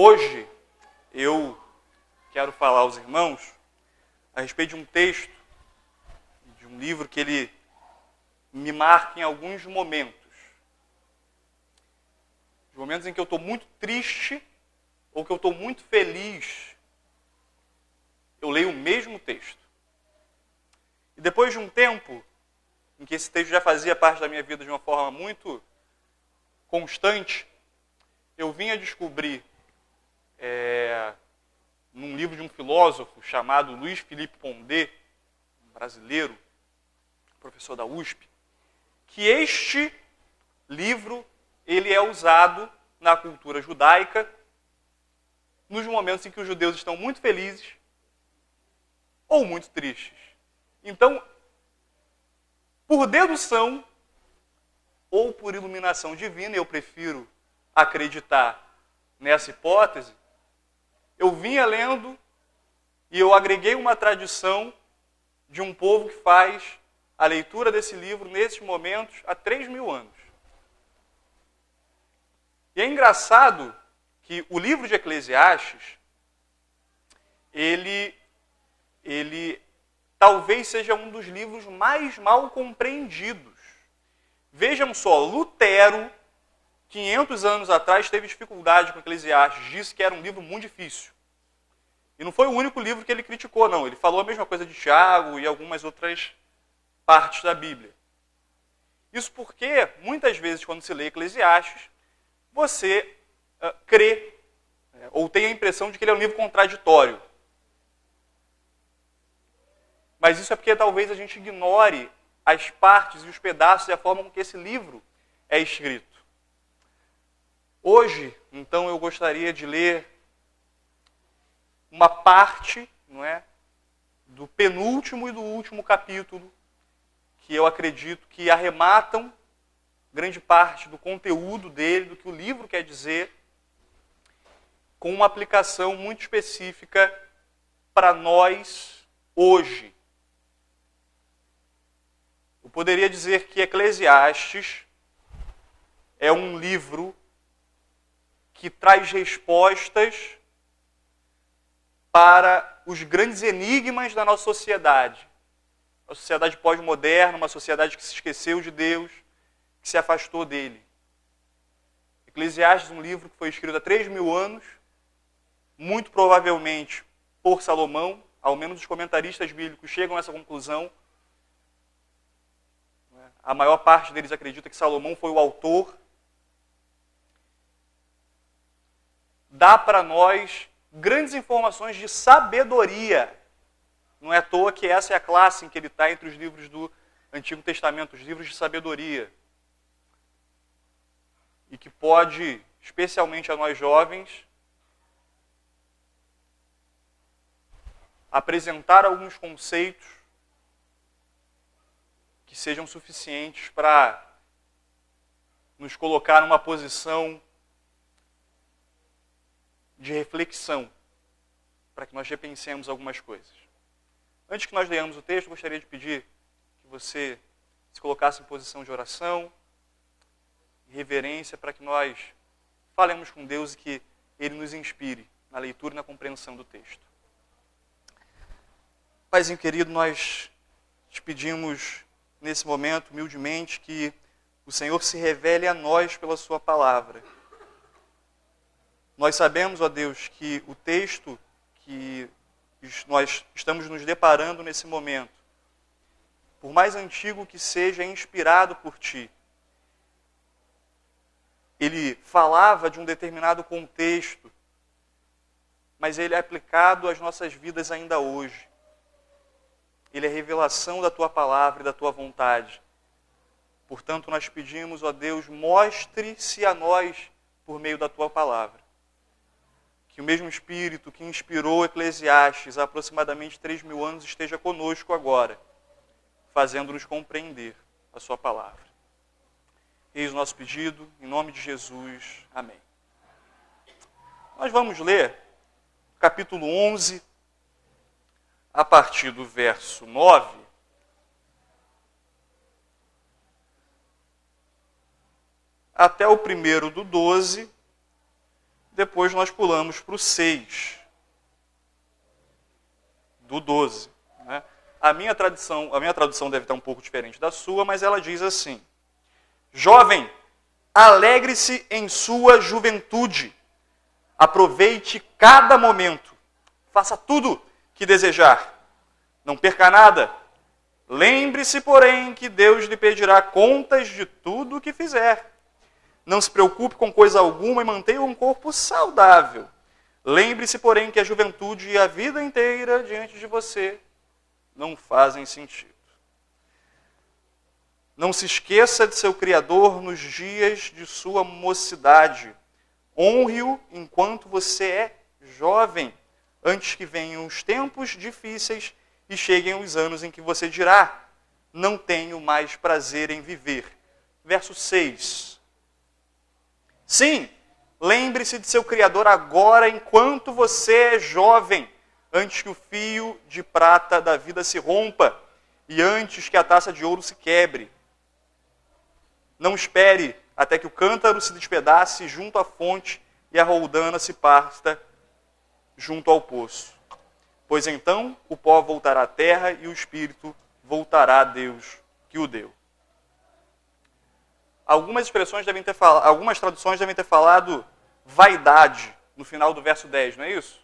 Hoje eu quero falar aos irmãos a respeito de um texto, de um livro que ele me marca em alguns momentos. Os momentos em que eu estou muito triste ou que eu estou muito feliz, eu leio o mesmo texto. E depois de um tempo em que esse texto já fazia parte da minha vida de uma forma muito constante, eu vim a descobrir num livro de um filósofo chamado Luiz Felipe Pondé, um brasileiro, professor da USP, que este livro ele é usado na cultura judaica nos momentos em que os judeus estão muito felizes ou muito tristes. Então, por dedução ou por iluminação divina, eu prefiro acreditar nessa hipótese, eu vinha lendo e eu agreguei uma tradição de um povo que faz a leitura desse livro nesses momentos há 3.000 anos. E é engraçado que o livro de Eclesiastes, ele talvez seja um dos livros mais mal compreendidos. Vejam só, Lutero, 500 anos atrás, teve dificuldade com Eclesiastes, disse que era um livro muito difícil. E não foi o único livro que ele criticou, não. Ele falou a mesma coisa de Tiago e algumas outras partes da Bíblia. Isso porque, muitas vezes, quando se lê Eclesiastes, você crê, ou tem a impressão de que ele é um livro contraditório. Mas isso é porque talvez a gente ignore as partes e os pedaços e a forma com que esse livro é escrito. Hoje, então, eu gostaria de ler uma parte, do penúltimo e do último capítulo, que eu acredito que arrematam grande parte do conteúdo dele, do que o livro quer dizer, com uma aplicação muito específica para nós hoje. Eu poderia dizer que Eclesiastes é um livro que traz respostas para os grandes enigmas da nossa sociedade. Uma sociedade pós-moderna, uma sociedade que se esqueceu de Deus, que se afastou dele. Eclesiastes é um livro que foi escrito há 3.000 anos, muito provavelmente por Salomão, ao menos os comentaristas bíblicos chegam a essa conclusão. A maior parte deles acredita que Salomão foi o autor. Dá para nós grandes informações de sabedoria. Não é à toa que essa é a classe em que ele está entre os livros do Antigo Testamento, os livros de sabedoria. E que pode, especialmente a nós jovens, apresentar alguns conceitos que sejam suficientes para nos colocar numa posição de reflexão, para que nós repensemos algumas coisas. Antes que nós leiamos o texto, gostaria de pedir que você se colocasse em posição de oração, reverência, para que nós falemos com Deus e que Ele nos inspire na leitura e na compreensão do texto. Paizinho querido, nós te pedimos nesse momento, humildemente, que o Senhor se revele a nós pela sua palavra. Nós sabemos, ó Deus, que o texto que nós estamos nos deparando nesse momento, por mais antigo que seja, é inspirado por Ti. Ele falava de um determinado contexto, mas ele é aplicado às nossas vidas ainda hoje. Ele é revelação da Tua palavra e da Tua vontade. Portanto, nós pedimos, ó Deus, mostre-se a nós por meio da Tua palavra. Que o mesmo Espírito que inspirou Eclesiastes há aproximadamente 3.000 anos esteja conosco agora, fazendo-nos compreender a Sua palavra. Eis o nosso pedido, em nome de Jesus. Amém. Nós vamos ler o capítulo 11, a partir do verso 9, até o primeiro do 12, Depois nós pulamos para o 6, do 12. Né? A minha tradução deve estar um pouco diferente da sua, mas ela diz assim: Jovem, alegre-se em sua juventude, aproveite cada momento, faça tudo que desejar, não perca nada. Lembre-se, porém, que Deus lhe pedirá contas de tudo o que fizer. Não se preocupe com coisa alguma e mantenha um corpo saudável. Lembre-se, porém, que a juventude e a vida inteira diante de você não fazem sentido. Não se esqueça de seu Criador nos dias de sua mocidade. Honre-o enquanto você é jovem, antes que venham os tempos difíceis e cheguem os anos em que você dirá: não tenho mais prazer em viver. Verso 6. Sim, lembre-se de seu Criador agora, enquanto você é jovem, antes que o fio de prata da vida se rompa e antes que a taça de ouro se quebre. Não espere até que o cântaro se despedace junto à fonte e a roldana se parta junto ao poço. Pois então o pó voltará à terra e o espírito voltará a Deus que o deu. Algumas traduções devem ter falado vaidade no final do verso 10, não é isso?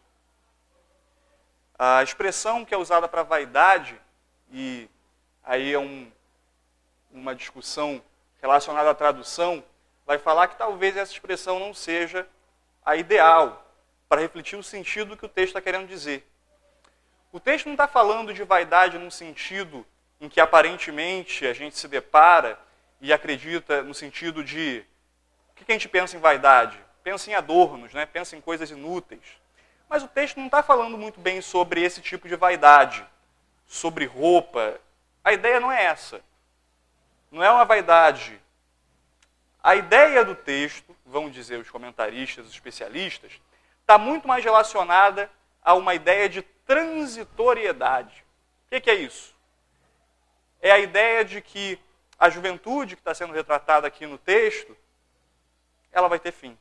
A expressão que é usada para vaidade, e aí é uma discussão relacionada à tradução, vai falar que talvez essa expressão não seja a ideal para refletir o sentido que o texto está querendo dizer. O texto não está falando de vaidade num sentido em que aparentemente a gente se depara e acredita no sentido de... O que a gente pensa em vaidade? Pensa em adornos, né? Pensa em coisas inúteis. Mas o texto não está falando muito bem sobre esse tipo de vaidade, sobre roupa. A ideia não é essa. Não é uma vaidade. A ideia do texto, vão dizer os comentaristas, os especialistas, está muito mais relacionada a uma ideia de transitoriedade. O que é isso? É a ideia de que a juventude que está sendo retratada aqui no texto, ela vai ter fim.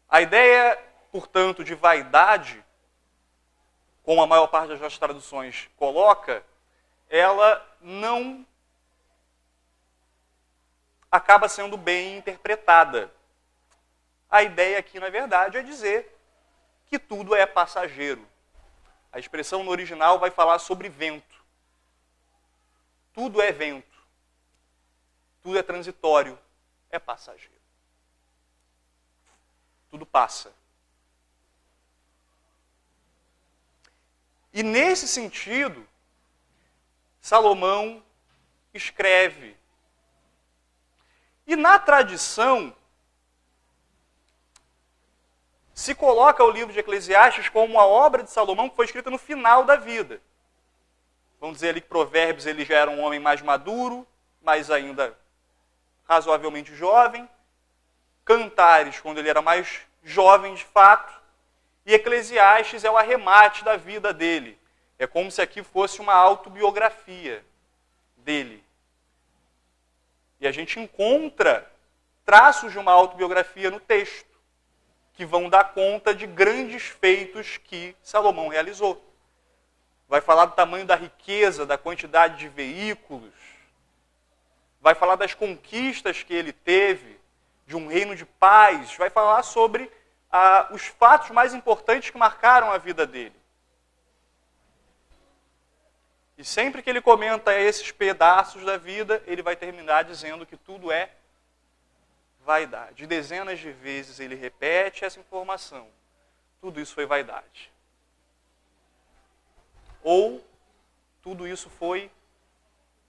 A ideia, portanto, de vaidade, como a maior parte das nossas traduções coloca, ela não acaba sendo bem interpretada. A ideia aqui, na verdade, é dizer que tudo é passageiro. A expressão no original vai falar sobre vento. Tudo é vento. Tudo é transitório. É passageiro. Tudo passa. E nesse sentido, Salomão escreve. E na tradição, se coloca o livro de Eclesiastes como uma obra de Salomão que foi escrita no final da vida. Vamos dizer ali que Provérbios ele já era um homem mais maduro, mas ainda razoavelmente jovem. Cantares, quando ele era mais jovem de fato. E Eclesiastes é o arremate da vida dele. É como se aqui fosse uma autobiografia dele. E a gente encontra traços de uma autobiografia no texto, que vão dar conta de grandes feitos que Salomão realizou. Vai falar do tamanho da riqueza, da quantidade de veículos. Vai falar das conquistas que ele teve, de um reino de paz. Vai falar sobre os fatos mais importantes que marcaram a vida dele. E sempre que ele comenta esses pedaços da vida, ele vai terminar dizendo que tudo é vaidade. Dezenas de vezes ele repete essa informação. Tudo isso foi vaidade. Ou tudo isso foi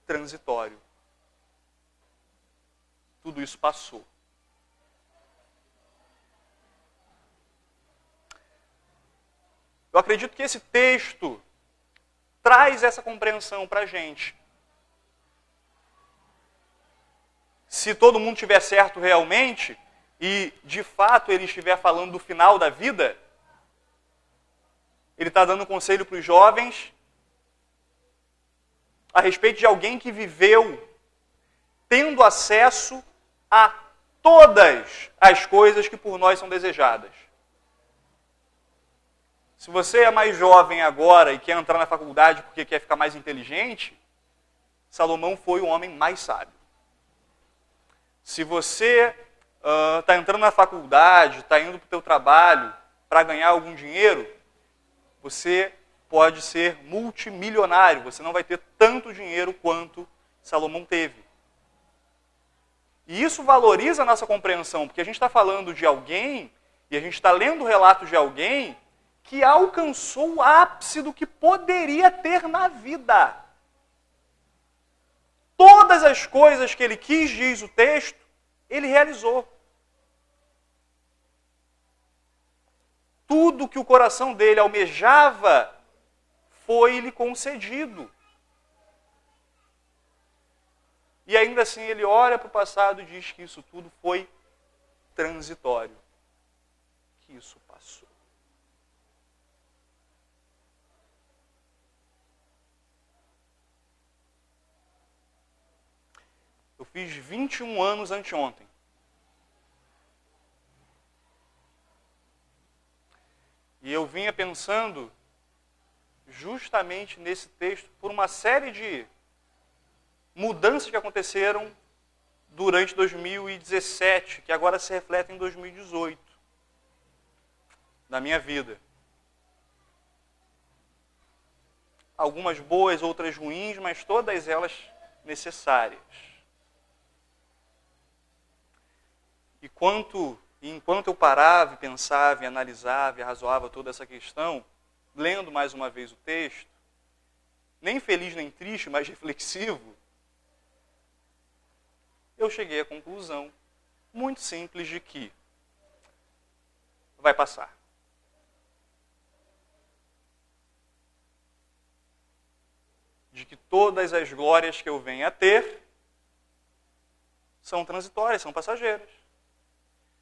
transitório. Tudo isso passou. Eu acredito que esse texto traz essa compreensão para a gente. Se todo mundo estiver certo realmente, e de fato ele estiver falando do final da vida, ele está dando um conselho para os jovens a respeito de alguém que viveu tendo acesso a todas as coisas que por nós são desejadas. Se você é mais jovem agora e quer entrar na faculdade porque quer ficar mais inteligente, Salomão foi o homem mais sábio. Se você está entrando na faculdade, está indo para o teu trabalho para ganhar algum dinheiro, você pode ser multimilionário. Você não vai ter tanto dinheiro quanto Salomão teve. E isso valoriza a nossa compreensão, porque a gente está falando de alguém, e a gente está lendo relatos de alguém que alcançou o ápice do que poderia ter na vida. Todas as coisas que ele quis, diz o texto, ele realizou. Tudo que o coração dele almejava foi-lhe concedido. E ainda assim ele olha para o passado e diz que isso tudo foi transitório. Que isso passou. Eu fiz 21 anos anteontem. E eu vinha pensando justamente nesse texto por uma série de mudanças que aconteceram durante 2017, que agora se refletem em 2018, na minha vida. Algumas boas, outras ruins, mas todas elas necessárias. Enquanto eu parava e pensava, e analisava, e arrazoava toda essa questão, lendo mais uma vez o texto, nem feliz nem triste, mas reflexivo, eu cheguei à conclusão muito simples de que vai passar. De que todas as glórias que eu venho a ter são transitórias, são passageiras.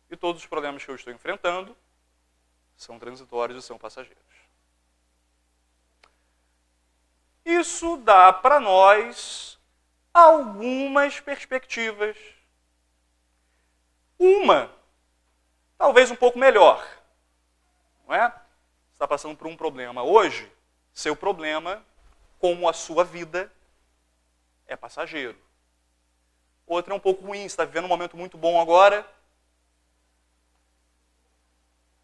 E todos os problemas que eu estou enfrentando são transitórios e são passageiros. Isso dá para nós algumas perspectivas. Uma, talvez um pouco melhor. Não é? Você está passando por um problema hoje, seu problema, como a sua vida, é passageiro. Outra é um pouco ruim, você está vivendo um momento muito bom agora,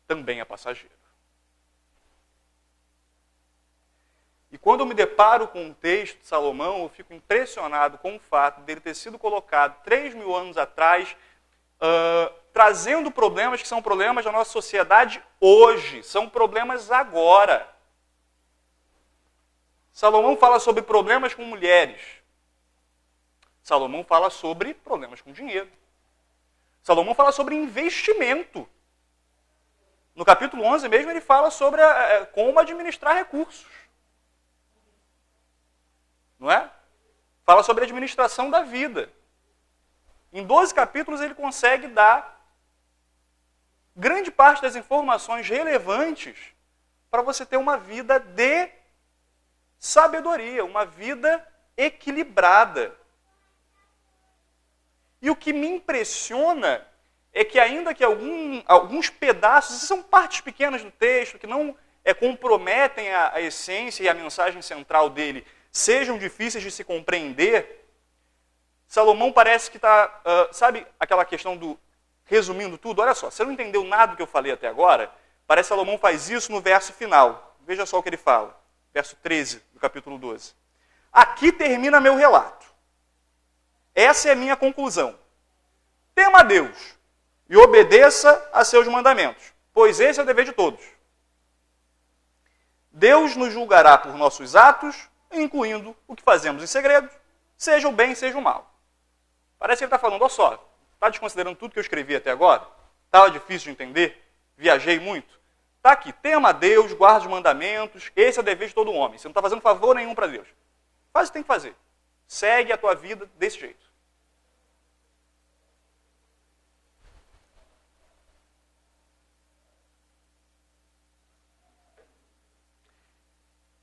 também é passageiro. E quando eu me deparo com um texto de Salomão, eu fico impressionado com o fato dele ter sido colocado 3.000 anos atrás, trazendo problemas que são problemas da nossa sociedade hoje, são problemas agora. Salomão fala sobre problemas com mulheres. Salomão fala sobre problemas com dinheiro. Salomão fala sobre investimento. No capítulo 11 mesmo ele fala sobre como administrar recursos. Não é? Fala sobre a administração da vida. Em 12 capítulos ele consegue dar grande parte das informações relevantes para você ter uma vida de sabedoria, uma vida equilibrada. E o que me impressiona é que ainda que alguns pedaços, são partes pequenas do texto, que não comprometem a essência e a mensagem central dele, sejam difíceis de se compreender, Salomão parece que está, sabe aquela questão do resumindo tudo? Olha só, você não entendeu nada do que eu falei até agora, parece que Salomão faz isso no verso final. Veja só o que ele fala, verso 13 do capítulo 12. Aqui termina meu relato. Essa é a minha conclusão. Tema a Deus e obedeça a seus mandamentos, pois esse é o dever de todos. Deus nos julgará por nossos atos, incluindo o que fazemos em segredo, seja o bem, seja o mal. Parece que ele está falando, olha só, está desconsiderando tudo que eu escrevi até agora? Estava difícil de entender? Viajei muito? Está aqui, tema a Deus, guarda os mandamentos, esse é o dever de todo homem. Você não está fazendo favor nenhum para Deus. Faz o que tem que fazer. Segue a tua vida desse jeito.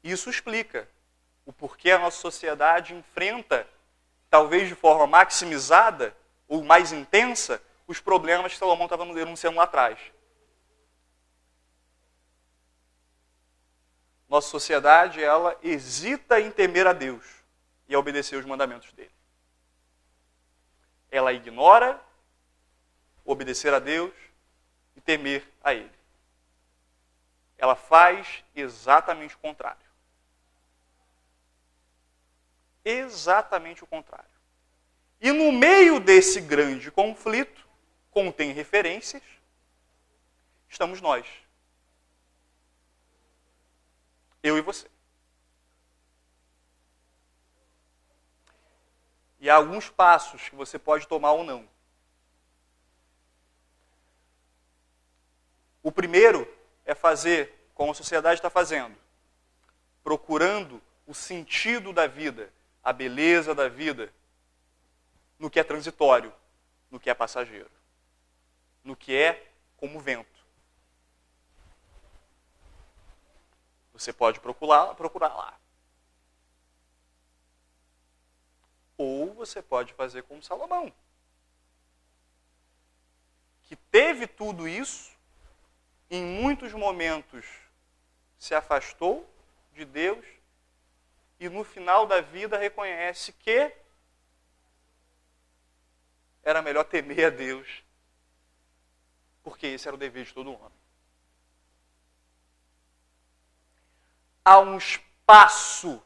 Isso explica o porquê a nossa sociedade enfrenta, talvez de forma maximizada ou mais intensa, os problemas que Salomão estava denunciando lá atrás. Nossa sociedade, ela hesita em temer a Deus e a obedecer os mandamentos dele. Ela ignora obedecer a Deus e temer a Ele. Ela faz exatamente o contrário. Exatamente o contrário. E no meio desse grande conflito, contém referências, estamos nós. Eu e você. E há alguns passos que você pode tomar ou não. O primeiro é fazer como a sociedade está fazendo, procurando o sentido da vida, a beleza da vida, no que é transitório, no que é passageiro, no que é como vento. Você pode procurar lá. Ou você pode fazer como Salomão, que teve tudo isso, em muitos momentos se afastou de Deus e no final da vida reconhece que era melhor temer a Deus, porque esse era o dever de todo homem. Há um espaço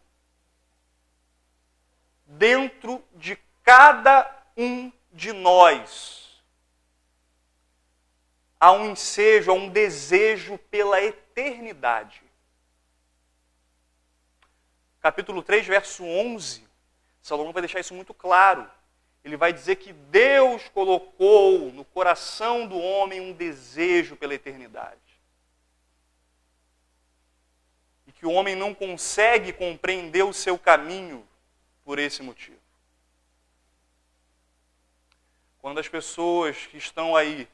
dentro de cada um de nós. Há um ensejo, há um desejo pela eternidade. Capítulo 3, verso 11, Salomão vai deixar isso muito claro. Ele vai dizer que Deus colocou no coração do homem um desejo pela eternidade. E que o homem não consegue compreender o seu caminho por esse motivo. Quando as pessoas que estão aí,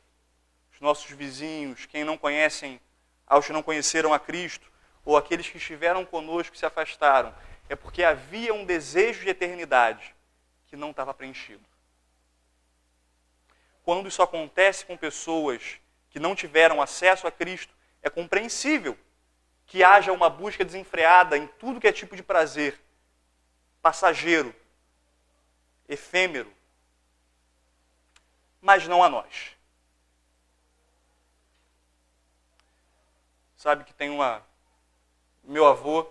os nossos vizinhos, quem não conhecem, aos que não conheceram a Cristo, ou aqueles que estiveram conosco e se afastaram, é porque havia um desejo de eternidade que não estava preenchido. Quando isso acontece com pessoas que não tiveram acesso a Cristo, é compreensível que haja uma busca desenfreada em tudo que é tipo de prazer, passageiro, efêmero, mas não a nós. Sabe que tem meu avô,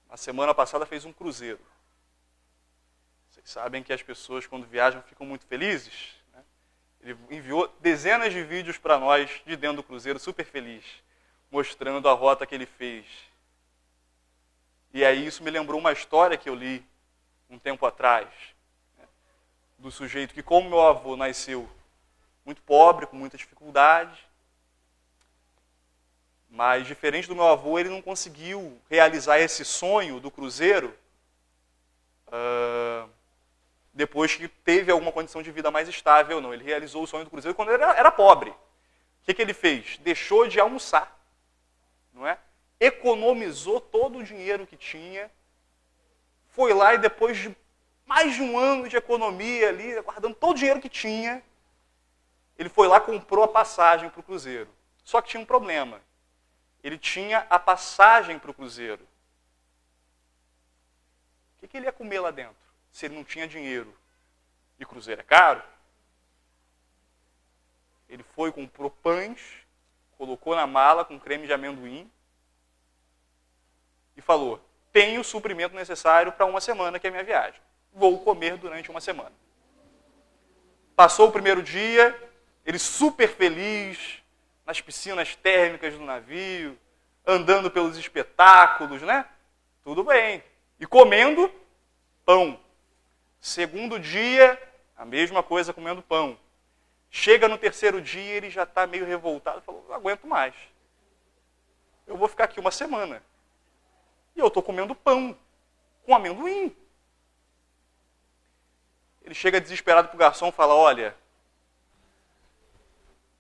na semana passada, fez um cruzeiro. Vocês sabem que as pessoas, quando viajam, ficam muito felizes, né? Ele enviou dezenas de vídeos para nós de dentro do cruzeiro, super feliz, mostrando a rota que ele fez. E aí isso me lembrou uma história que eu li um tempo atrás, né? Do sujeito que, como meu avô nasceu muito pobre, com muita dificuldade, mas, diferente do meu avô, ele não conseguiu realizar esse sonho do cruzeiro depois que teve alguma condição de vida mais estável. Não, ele realizou o sonho do cruzeiro quando ele era pobre. O que ele fez? Deixou de almoçar, não é? Economizou todo o dinheiro que tinha, foi lá e depois de mais de um ano de economia ali, guardando todo o dinheiro que tinha, ele foi lá e comprou a passagem para o cruzeiro. Só que tinha um problema. Ele tinha a passagem para o cruzeiro. O que ele ia comer lá dentro, se ele não tinha dinheiro? E cruzeiro é caro. Ele foi, comprou pães, colocou na mala com creme de amendoim e falou: tenho o suprimento necessário para uma semana, que é a minha viagem. Vou comer durante uma semana. Passou o primeiro dia, ele super feliz, nas piscinas térmicas do navio, andando pelos espetáculos, né? Tudo bem. E comendo pão. Segundo dia, a mesma coisa, comendo pão. Chega no terceiro dia, ele já está meio revoltado, falou: não aguento mais. Eu vou ficar aqui uma semana. E eu estou comendo pão com amendoim. Ele chega desesperado para o garçom e fala: olha,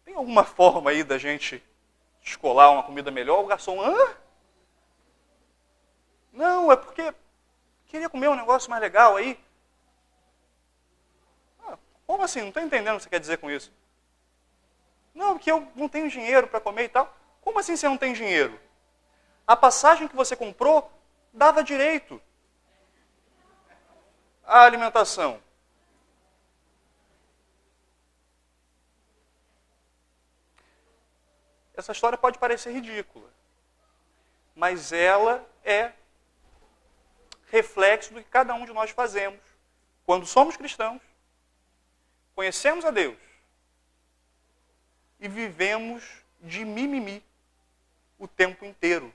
tem alguma forma aí da gente descolar uma comida melhor? O garçom: hã? Não, é porque queria comer um negócio mais legal aí. Ah, como assim? Não estou entendendo o que você quer dizer com isso. Não, porque eu não tenho dinheiro para comer e tal. Como assim você não tem dinheiro? A passagem que você comprou dava direito à alimentação. Essa história pode parecer ridícula, mas ela é reflexo do que cada um de nós fazemos quando somos cristãos, conhecemos a Deus e vivemos de mimimi o tempo inteiro.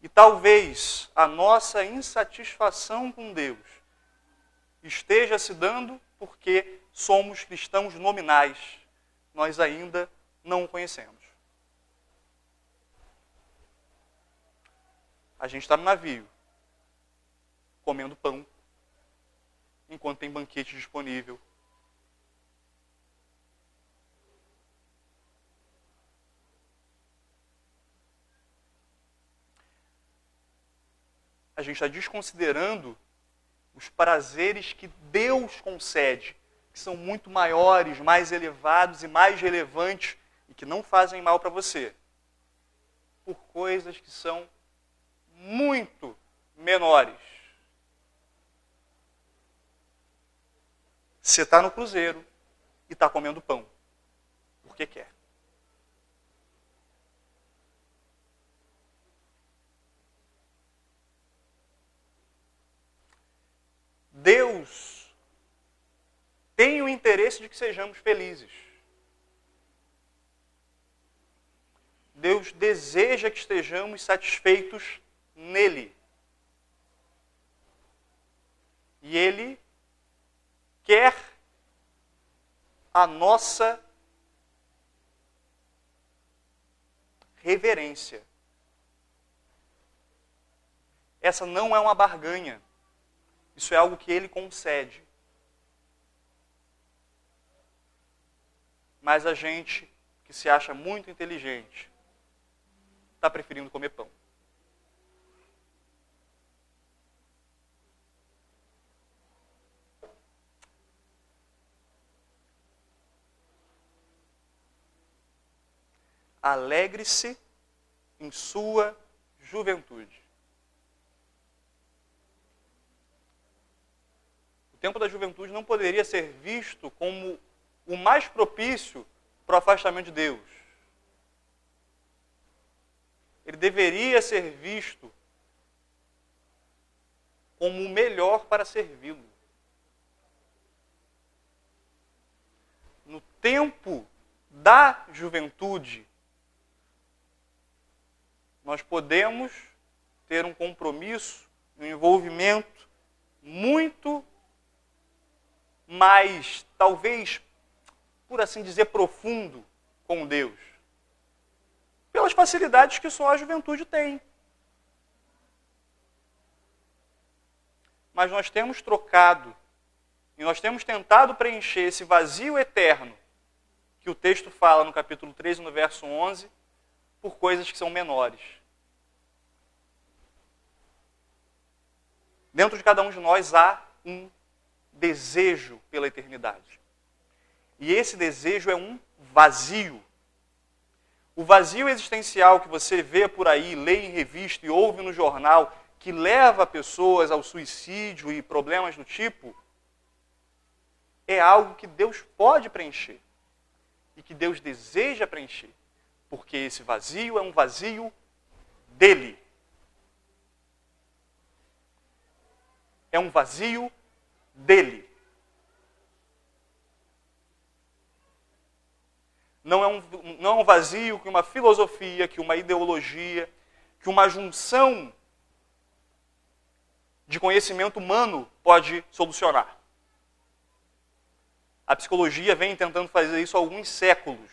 E talvez a nossa insatisfação com Deus esteja se dando porque somos cristãos nominais. Nós ainda não o conhecemos. A gente está no navio, comendo pão, enquanto tem banquete disponível. A gente está desconsiderando os prazeres que Deus concede, que são muito maiores, mais elevados e mais relevantes e que não fazem mal para você, por coisas que são muito menores. Você está no cruzeiro e está comendo pão, porque quer. Deus tem o interesse de que sejamos felizes. Deus deseja que estejamos satisfeitos nele. E Ele quer a nossa reverência. Essa não é uma barganha. Isso é algo que Ele concede. Mas a gente, que se acha muito inteligente, está preferindo comer pão. Alegre-se em sua juventude. O tempo da juventude não poderia ser visto como o mais propício para o afastamento de Deus. Ele deveria ser visto como o melhor para servi-lo. No tempo da juventude, nós podemos ter um compromisso, um envolvimento muito mais, talvez, por assim dizer, profundo com Deus. Pelas facilidades que só a juventude tem. Mas nós temos trocado e nós temos tentado preencher esse vazio eterno que o texto fala no capítulo 13, no verso 11, por coisas que são menores. Dentro de cada um de nós há um desejo pela eternidade. E esse desejo é um vazio. O vazio existencial que você vê por aí, lê em revista e ouve no jornal, que leva pessoas ao suicídio e problemas do tipo, é algo que Deus pode preencher. E que Deus deseja preencher. Porque esse vazio é um vazio dele. É um vazio dele. Não é um vazio que uma filosofia, que uma ideologia, que uma junção de conhecimento humano pode solucionar. A psicologia vem tentando fazer isso há alguns séculos.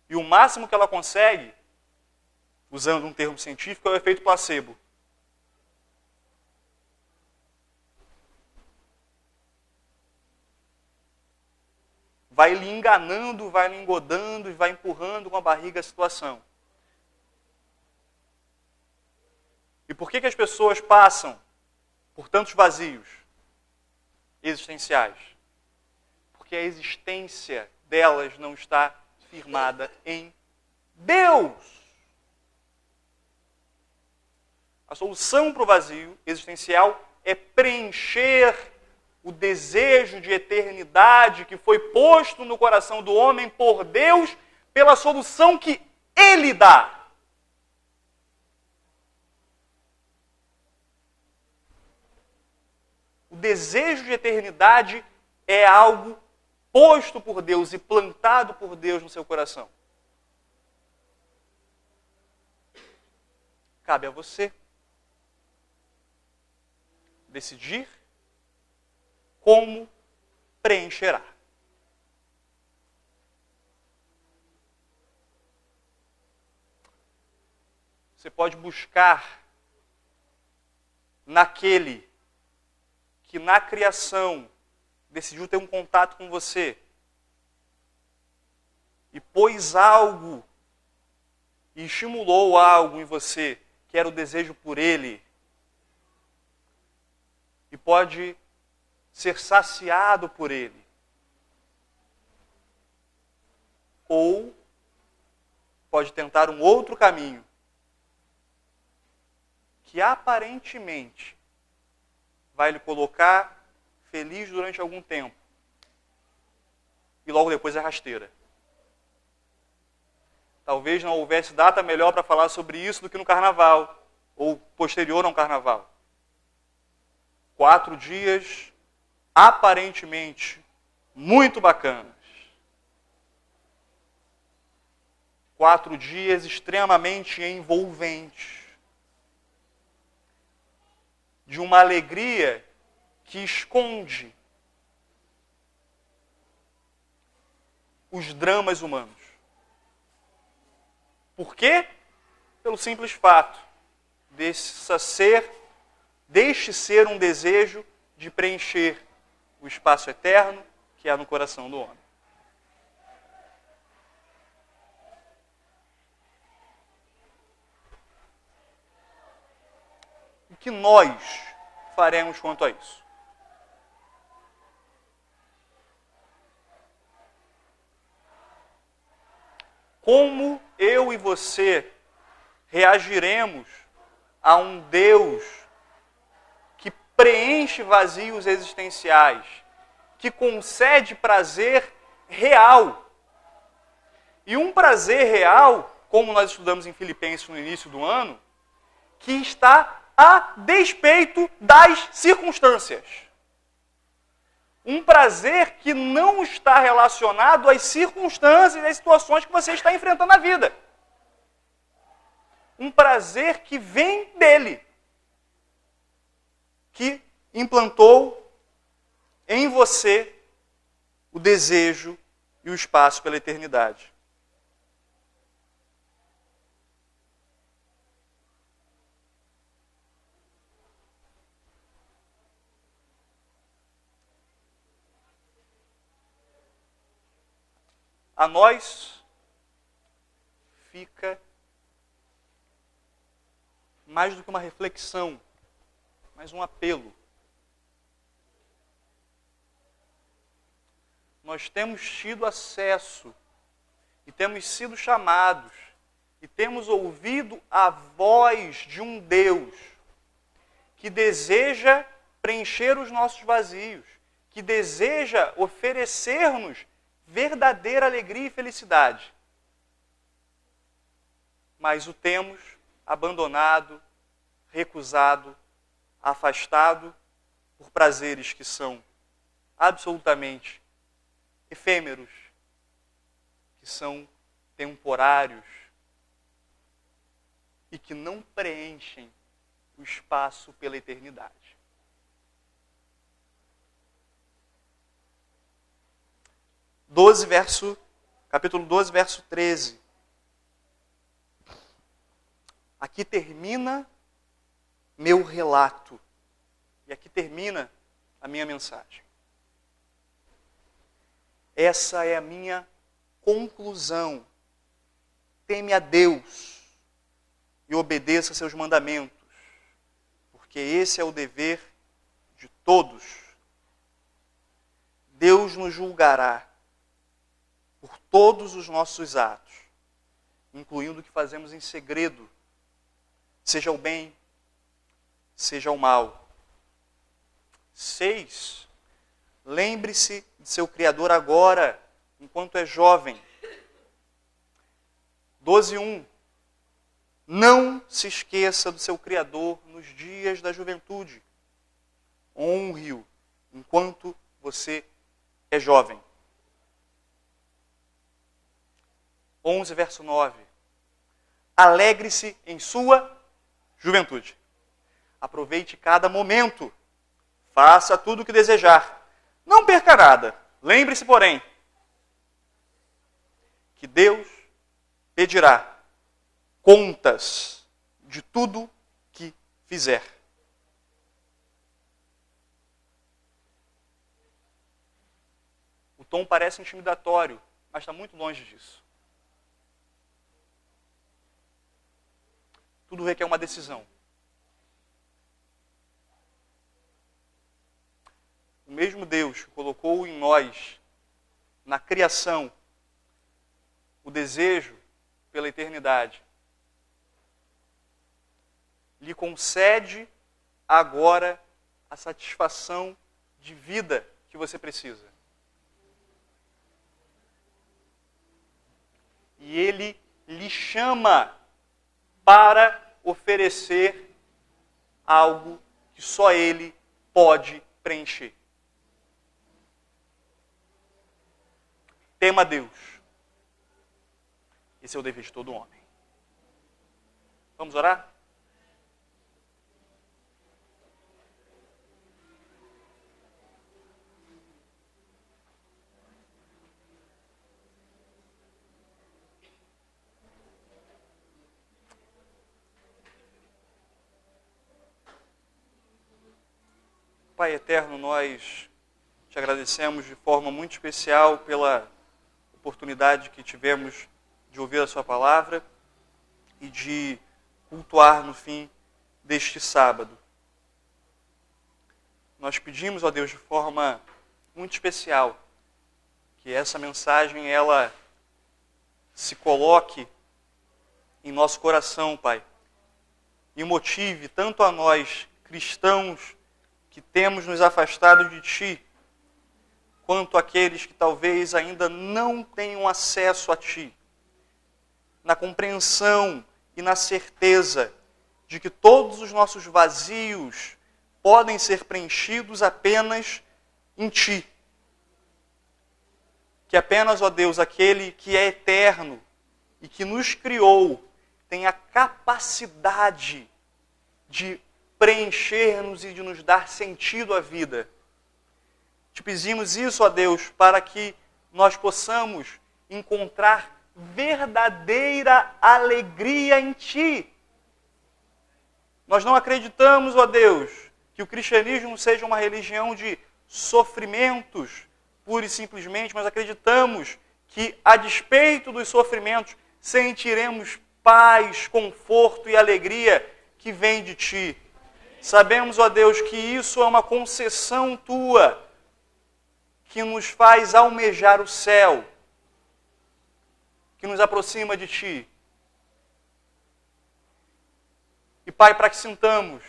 E o máximo que ela consegue, usando um termo científico, é o efeito placebo. Vai lhe enganando, vai lhe engodando e vai empurrando com a barriga a situação. E por que as pessoas passam por tantos vazios existenciais? Porque a existência delas não está firmada em Deus. A solução para o vazio existencial é preencher o desejo de eternidade que foi posto no coração do homem por Deus pela solução que Ele dá. O desejo de eternidade é algo posto por Deus e plantado por Deus no seu coração. Cabe a você decidir como preencherá. Você pode buscar naquele que na criação decidiu ter um contato com você e pôs algo e estimulou algo em você que era o desejo por ele e pode ser saciado por ele. Ou pode tentar um outro caminho que aparentemente vai lhe colocar feliz durante algum tempo e logo depois é rasteira. Talvez não houvesse data melhor para falar sobre isso do que no carnaval, ou posterior a um carnaval. 4 dias aparentemente muito bacanas. 4 dias extremamente envolventes. De uma alegria que esconde os dramas humanos. Por quê? Pelo simples fato deixe ser um desejo de preencher o espaço eterno que há no coração do homem. O que nós faremos quanto a isso? Como eu e você reagiremos a um Deus que preenche vazios existenciais, que concede prazer real? E um prazer real, como nós estudamos em Filipenses no início do ano, que está a despeito das circunstâncias. Um prazer que não está relacionado às circunstâncias e às situações que você está enfrentando na vida. Um prazer que vem dele, que implantou em você o desejo e o espaço pela eternidade. A nós fica mais do que uma reflexão, mas um apelo. Nós temos tido acesso e temos sido chamados e temos ouvido a voz de um Deus que deseja preencher os nossos vazios, que deseja oferecer-nos verdadeira alegria e felicidade. Mas o temos abandonado, recusado, afastado por prazeres que são absolutamente efêmeros, que são temporários e que não preenchem o espaço pela eternidade. Capítulo 12, verso 13. Aqui termina meu relato. E aqui termina a minha mensagem. Essa é a minha conclusão. Teme a Deus e obedeça a seus mandamentos, porque esse é o dever de todos. Deus nos julgará por todos os nossos atos, incluindo o que fazemos em segredo, seja o bem, seja o mal. 6. Lembre-se de seu Criador agora, enquanto é jovem. 12:1. Não se esqueça do seu Criador nos dias da juventude. Honre-o enquanto você é jovem. 11, verso 9. Alegre-se em sua juventude. Aproveite cada momento. Faça tudo o que desejar. Não perca nada. Lembre-se, porém, que Deus pedirá contas de tudo que fizer. O tom parece intimidatório, mas está muito longe disso. Tudo requer uma decisão. O mesmo Deus que colocou em nós, na criação, o desejo pela eternidade, lhe concede agora a satisfação de vida que você precisa. E Ele lhe chama para oferecer algo que só Ele pode preencher. Tema Deus. Esse é o dever de todo homem. Vamos orar? Pai eterno, nós te agradecemos de forma muito especial pela oportunidade que tivemos de ouvir a sua palavra e de cultuar no fim deste sábado. Nós pedimos, ó Deus, de forma muito especial, que essa mensagem ela se coloque em nosso coração, Pai, e motive tanto a nós, cristãos, que temos nos afastado de Ti, quanto aqueles que talvez ainda não tenham acesso a Ti, na compreensão e na certeza de que todos os nossos vazios podem ser preenchidos apenas em Ti. Que apenas, ó Deus, aquele que é eterno e que nos criou, tem a capacidade de preencher-nos e de nos dar sentido à vida. Te pedimos isso, ó Deus, para que nós possamos encontrar verdadeira alegria em Ti. Nós não acreditamos, ó Deus, que o cristianismo seja uma religião de sofrimentos, pura e simplesmente, mas acreditamos que, a despeito dos sofrimentos, sentiremos paz, conforto e alegria que vem de Ti. Sabemos, ó Deus, que isso é uma concessão Tua, que nos faz almejar o céu, que nos aproxima de Ti. E, Pai, para que sintamos,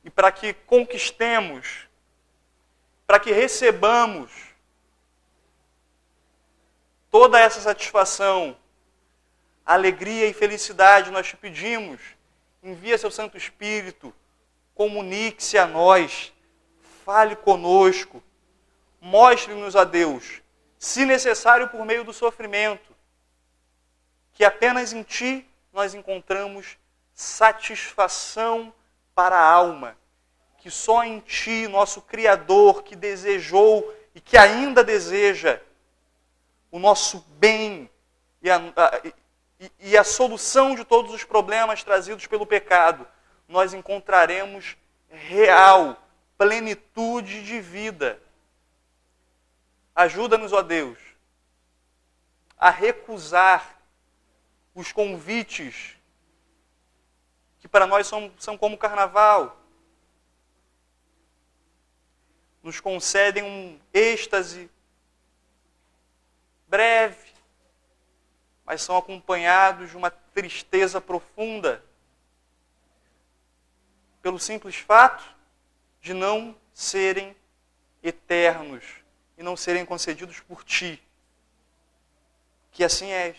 e para que conquistemos, para que recebamos toda essa satisfação, alegria e felicidade, nós te pedimos, envia seu Santo Espírito, comunique-se a nós, fale conosco, mostre-nos a Deus, se necessário por meio do sofrimento, que apenas em Ti nós encontramos satisfação para a alma, que só em Ti, nosso Criador, que desejou e que ainda deseja o nosso bem e a solução de todos os problemas trazidos pelo pecado, nós encontraremos real plenitude de vida. Ajuda-nos, ó Deus, a recusar os convites que para nós são como carnaval. nos concedem um êxtase breve, mas são acompanhados de uma tristeza profunda, pelo simples fato de não serem eternos e não serem concedidos por Ti, que assim és.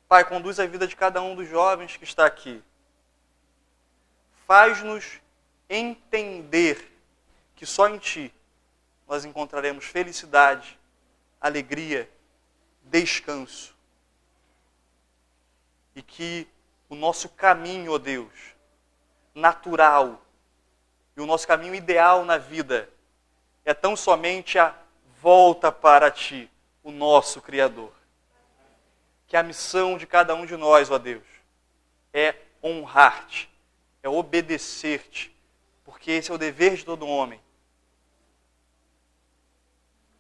Pai, conduz a vida de cada um dos jovens que está aqui. Faz-nos entender que só em Ti nós encontraremos felicidade, alegria, descanso. E que o nosso caminho, ó Deus, natural, e o nosso caminho ideal na vida é tão somente a volta para Ti, o nosso Criador. Que a missão de cada um de nós, ó Deus, é honrar-Te, é obedecer-Te, porque esse é o dever de todo homem.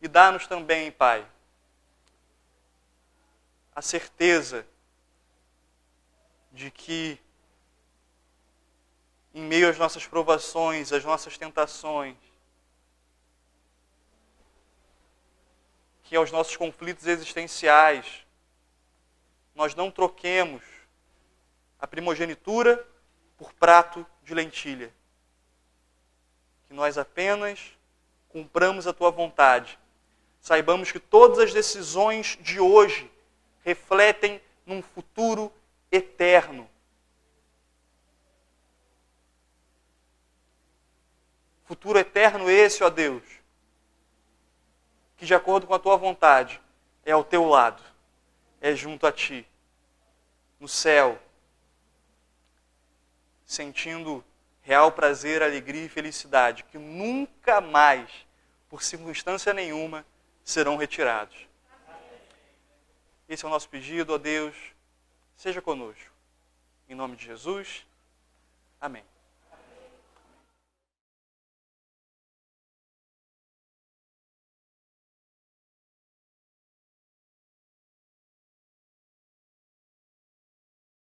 E dá-nos também, Pai, a certeza de que, em meio às nossas provações, às nossas tentações, que aos nossos conflitos existenciais, nós não troquemos a primogenitura por prato de lentilha. Que nós apenas cumpramos a Tua vontade. Saibamos que todas as decisões de hoje refletem num futuro eterno. Futuro eterno esse, ó Deus, que de acordo com a Tua vontade é ao Teu lado, é junto a Ti, no céu, sentindo real prazer, alegria e felicidade, que nunca mais, por circunstância nenhuma, serão retirados. Esse é o nosso pedido, ó Deus, seja conosco. Em nome de Jesus, amém.